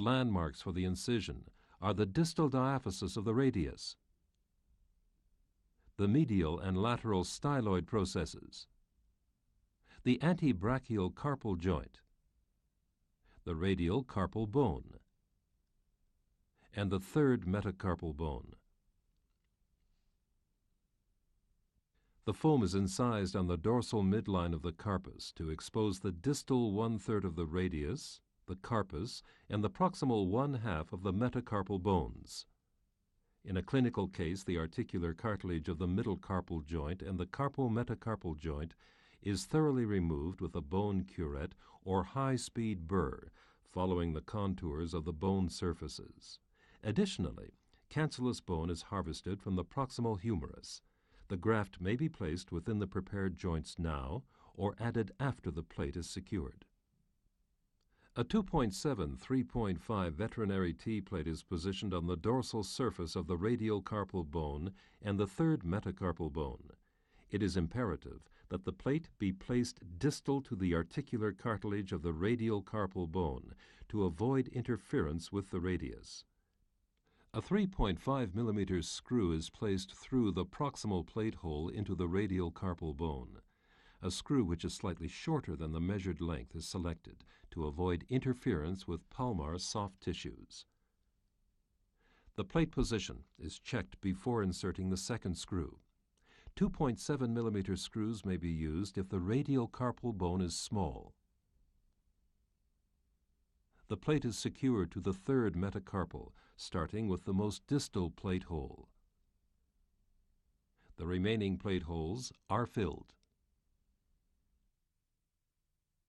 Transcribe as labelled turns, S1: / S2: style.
S1: landmarks for the incision are the distal diaphysis of the radius, the medial and lateral styloid processes, the antebrachial carpal joint, the radial carpal bone, and the third metacarpal bone. The foam is incised on the dorsal midline of the carpus to expose the distal one-third of the radius, the carpus, and the proximal one-half of the metacarpal bones. In a clinical case, the articular cartilage of the middle carpal joint and the carpometacarpal joint is thoroughly removed with a bone curette or high-speed burr, following the contours of the bone surfaces. Additionally, cancellous bone is harvested from the proximal humerus. The graft may be placed within the prepared joints now or added after the plate is secured. A 2.7/3.5 veterinary T-plate is positioned on the dorsal surface of the radial carpal bone and the third metacarpal bone. It is imperative that the plate be placed distal to the articular cartilage of the radial carpal bone to avoid interference with the radius. A 3.5 millimeter screw is placed through the proximal plate hole into the radial carpal bone. A screw which is slightly shorter than the measured length is selected to avoid interference with palmar soft tissues. The plate position is checked before inserting the second screw. 2.7 millimeter screws may be used if the radial carpal bone is small. The plate is secured to the third metacarpal, starting with the most distal plate hole. The remaining plate holes are filled.